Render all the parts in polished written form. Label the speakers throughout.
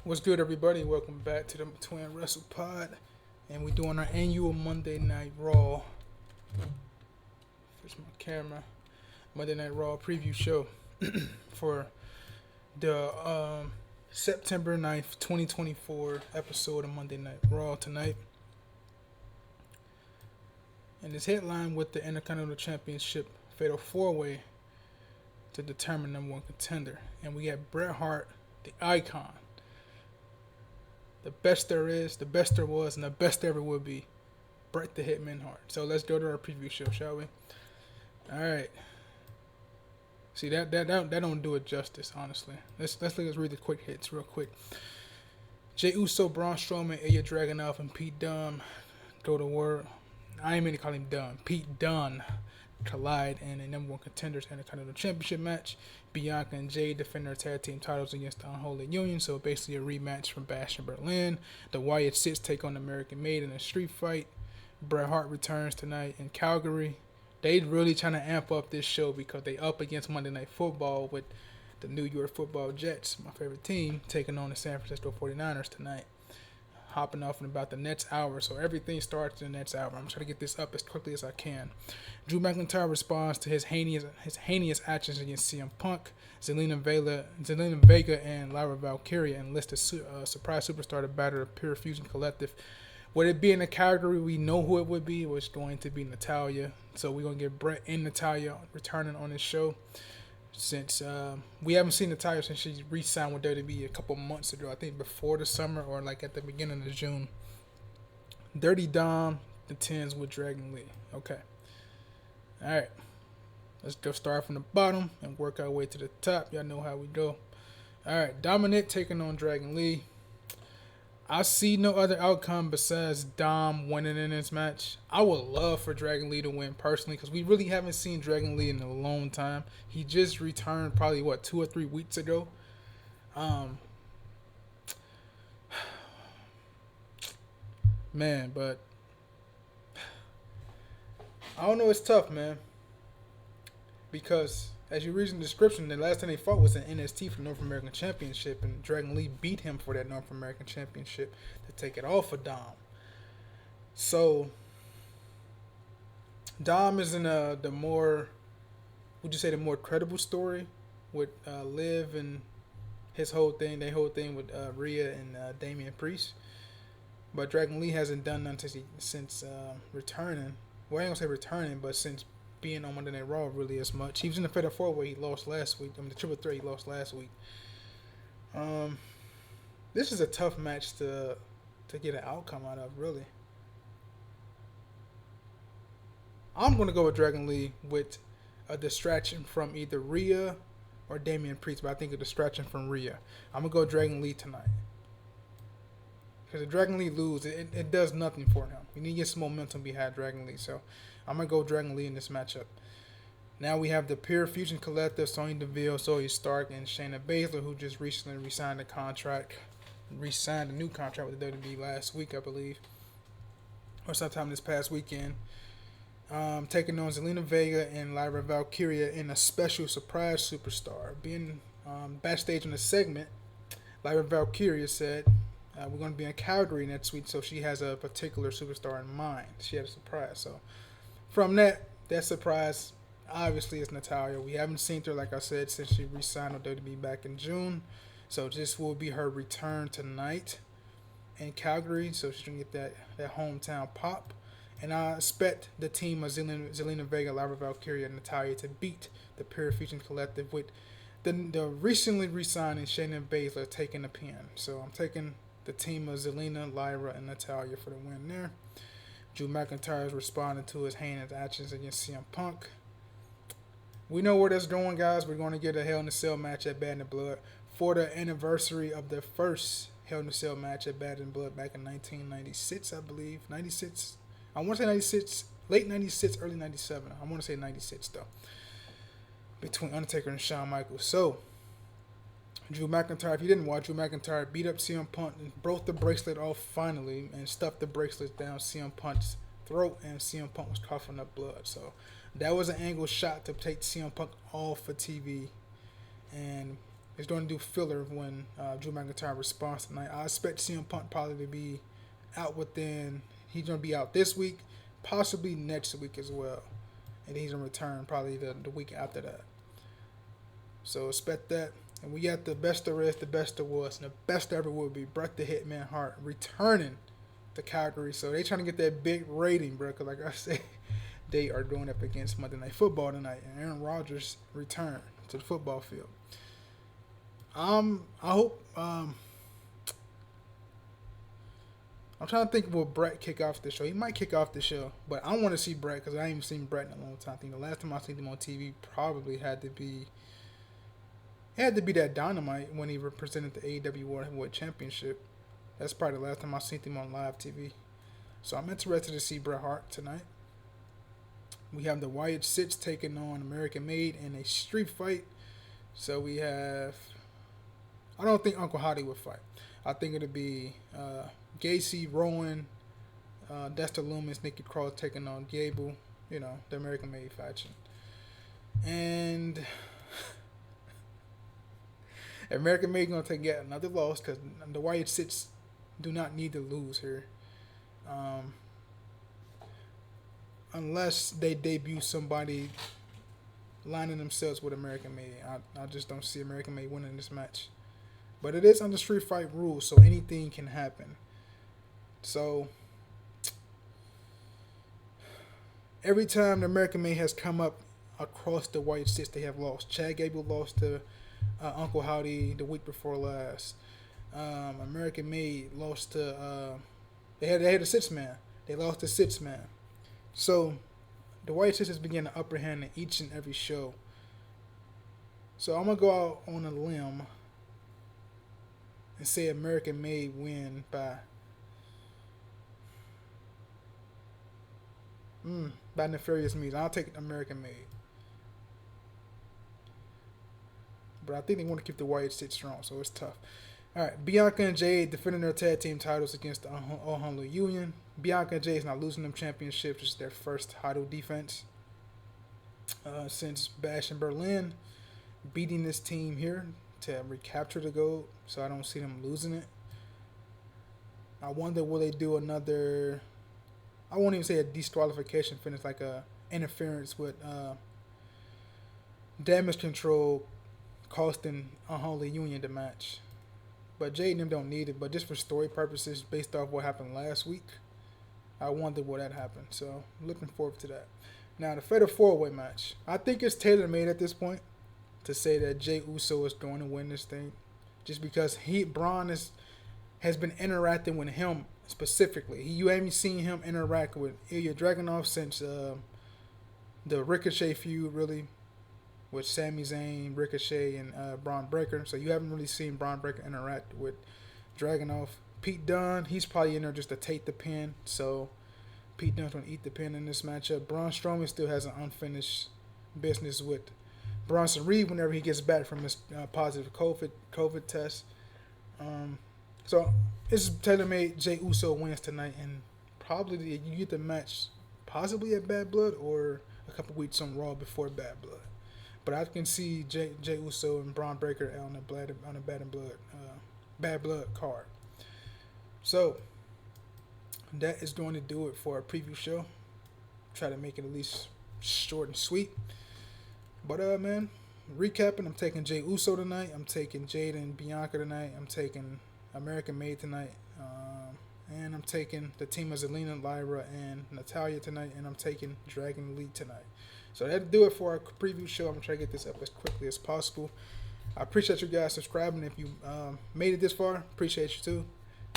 Speaker 1: What's good, everybody? Welcome back to the Twin Wrestle Pod, and we're doing our annual Monday Night Raw. Here's my camera. Monday Night Raw preview show for the September 9th, 2024 episode of Monday Night Raw tonight. And it's headlined with the Intercontinental Championship Fatal 4-Way to determine number one contender. And we got Bret Hart, the icon, the best there is, the best there was, and the best there ever will be. Bret the Hitman Hart. So let's go to our preview show, shall we? All right. See that don't do it justice, honestly. Let's read the quick hits real quick. Jey Uso, Braun Strowman, Ilya Dragunov, and Pete Dunne go to war. I ain't mean to call him Dunne. Pete Dunne collide in a number one contenders and a Intercontinental Championship match. Bianca and Jay defend their tag team titles against the Unholy Union, so basically a rematch from Bash in Berlin. The Wyatt Six take on the American Made in a street fight. Bret Hart returns tonight in Calgary. They really trying to amp up this show because they up against Monday Night Football with the New York Football Jets, my favorite team, taking on the San Francisco 49ers tonight. Hopping off in about the next hour, so everything starts in the next hour. I'm trying to get this up as quickly as I can. Drew McIntyre responds to his heinous actions against CM Punk. Zelina Vega and Lyra Valkyria enlist a surprise superstar to batter the Pure Fusion Collective. Would it be in a category we know who it would be? It was going to be Natalya. So we're going to get Bret and Natalya returning on this show. Since we haven't seen Natalya since she re-signed with WWE a couple months ago. I think before the summer or like at the beginning of June. Dirty Dom, the 10s with Dragon Lee. Okay. Alright. Let's go start from the bottom and work our way to the top. Y'all know how we go. Alright. Dominic taking on Dragon Lee. I see no other outcome besides Dom winning in this match. I would love for Dragon Lee to win personally because we really haven't seen Dragon Lee in a long time. He just returned probably, 2 or 3 weeks ago. Man, but I don't know. It's tough, man. Because as you read in the description, the last time they fought was in NXT for the North American Championship, and Dragon Lee beat him for that North American Championship to take it off of Dom. So Dom is in the more, would you say, the more credible story with Liv and his whole thing, with Rhea and Damian Priest. But Dragon Lee hasn't done nothing since returning. Well, I ain't gonna say returning, but since being on Monday Night Raw really as much. He was in the Fatal 4-Way he lost last week. The Triple Threat he lost last week. This is a tough match to get an outcome out of, really. I'm going to go with Dragon Lee with a distraction from either Rhea or Damian Priest, but I think a distraction from Rhea. I'm going to go Dragon Lee tonight. Because if Dragon Lee loses, it does nothing for him. You need to get some momentum behind Dragon Lee, so I'm going to go Dragon Lee in this matchup. Now we have the Pure Fusion Collective, Sonya Deville, Zoe Stark, and Shayna Baszler, who just recently re-signed a new contract with the WWE last week, I believe. Or sometime this past weekend. Taking on Zelina Vega and Lyra Valkyria in a special surprise superstar. Being backstage in the segment, Lyra Valkyria said, we're going to be in Calgary next week, so she has a particular superstar in mind. She had a surprise. So from that surprise obviously is Natalya. We haven't seen her, like I said, since she re-signed with WWE back in June. So this will be her return tonight in Calgary. So she can get that hometown pop. And I expect the team of Zelina Vega, Lyra Valkyria, and Natalya to beat the Pure Fusion Collective with the recently re-signing Shayna Baszler taking the pin. So I'm taking the team of Zelina, Lyra, and Natalya for the win there. Drew McIntyre is responding to his heinous actions against CM Punk. We know where that's going, guys. We're going to get a Hell in a Cell match at Bad in Blood for the anniversary of the first Hell in a Cell match at Bad in Blood back in 1996, I believe. 96. I want to say 96, late 96, early 97. I want to say 96, though. Between Undertaker and Shawn Michaels. So, Drew McIntyre, if you didn't watch, Drew McIntyre beat up CM Punk and broke the bracelet off finally and stuffed the bracelet down CM Punk's throat, and CM Punk was coughing up blood. So that was an angle shot to take CM Punk off for TV. And He's going to do filler when Drew McIntyre responds tonight. I expect CM Punk probably to be out within. He's going to be out this week, possibly next week as well, and he's going to return probably the week after that. So expect that. And we got the best there is, the best there was, and the best ever will be Bret the Hitman Hart returning to Calgary. So they trying to get that big rating, bro. Cause like I said, they are going up against Monday Night Football tonight, and Aaron Rodgers return to the football field. I hope. I'm trying to think will Bret kick off the show. He might kick off the show, but I want to see Bret because I ain't even seen Bret in a long time. I think the last time I seen him on TV probably had to be that Dynamite when he represented the AEW World Heavyweight Championship. That's probably the last time I seen him on live TV. So I'm interested to see Bret Hart tonight. We have the Wyatt Six taking on American Made in a street fight. So we have. I don't think Uncle Howdy would fight. I think it'll be Gacy, Rowan, Dexter Lumis, Nikki Cross taking on Gable. You know, the American Made faction. And American Made going to take yet another loss because the Wyatt Six do not need to lose here. Unless they debut somebody lining themselves with American Made. I just don't see American Made winning this match. But it is under street fight rules, so anything can happen. So every time the American Made has come up across the Wyatt Six, they have lost. Chad Gable lost to Uncle Howdy the week before last. American Made lost to they had a 6-man. They lost to 6-man. So the Wyatt Six has begun the upper hand in each and every show. So I'm gonna go out on a limb and say American Made win by nefarious means. I'll take American Made. But I think they want to keep the Wyatt Six strong, so it's tough. All right, Bianca and Jade defending their tag team titles against the All Honolulu Union. Bianca and Jade is not losing them championships. It's their first title defense since Bash in Berlin, beating this team here to recapture the gold. So I don't see them losing it. I wonder will they do another. I won't even say a disqualification finish, like a interference with damage control, costing Unholy Union the match. But Jade and them don't need it. But just for story purposes, based off what happened last week, I wonder will that happen. So looking forward to that. Now the Fatal 4-Way match. I think it's tailor-made at this point to say that Jey Uso is going to win this thing, just because Braun has been interacting with him specifically. You haven't seen him interact with Ilya Dragunov since the Ricochet feud, really, with Sami Zayn, Ricochet, and Braun Breaker. So you haven't really seen Braun Breaker interact with Dragunov. Pete Dunne, he's probably in there just to take the pin. So Pete Dunne's going to eat the pin in this matchup. Braun Strowman still has an unfinished business with Bronson Reed whenever he gets back from his positive COVID test. So it's tailor-made. Jey Uso wins tonight, and probably you get the match possibly at Bad Blood or a couple weeks on Raw before Bad Blood. But I can see Jey Uso and Braun Breaker on the Bad Blood card. So that is going to do it for our preview show. Try to make it at least short and sweet. But man, recapping, I'm taking Jey Uso tonight. I'm taking Jade and Bianca tonight. I'm taking American Made tonight. And I'm taking the team of Zelina, Lyra, and Natalia tonight. And I'm taking Dragon Elite tonight. So that'll do it for our preview show. I'm going to try to get this up as quickly as possible. I appreciate you guys subscribing. If you made it this far, appreciate you too.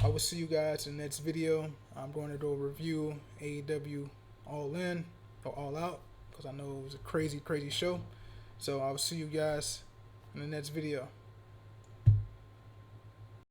Speaker 1: I will see you guys in the next video. I'm going to do a review AEW All In or All Out, because I know it was a crazy, crazy show. So I will see you guys in the next video.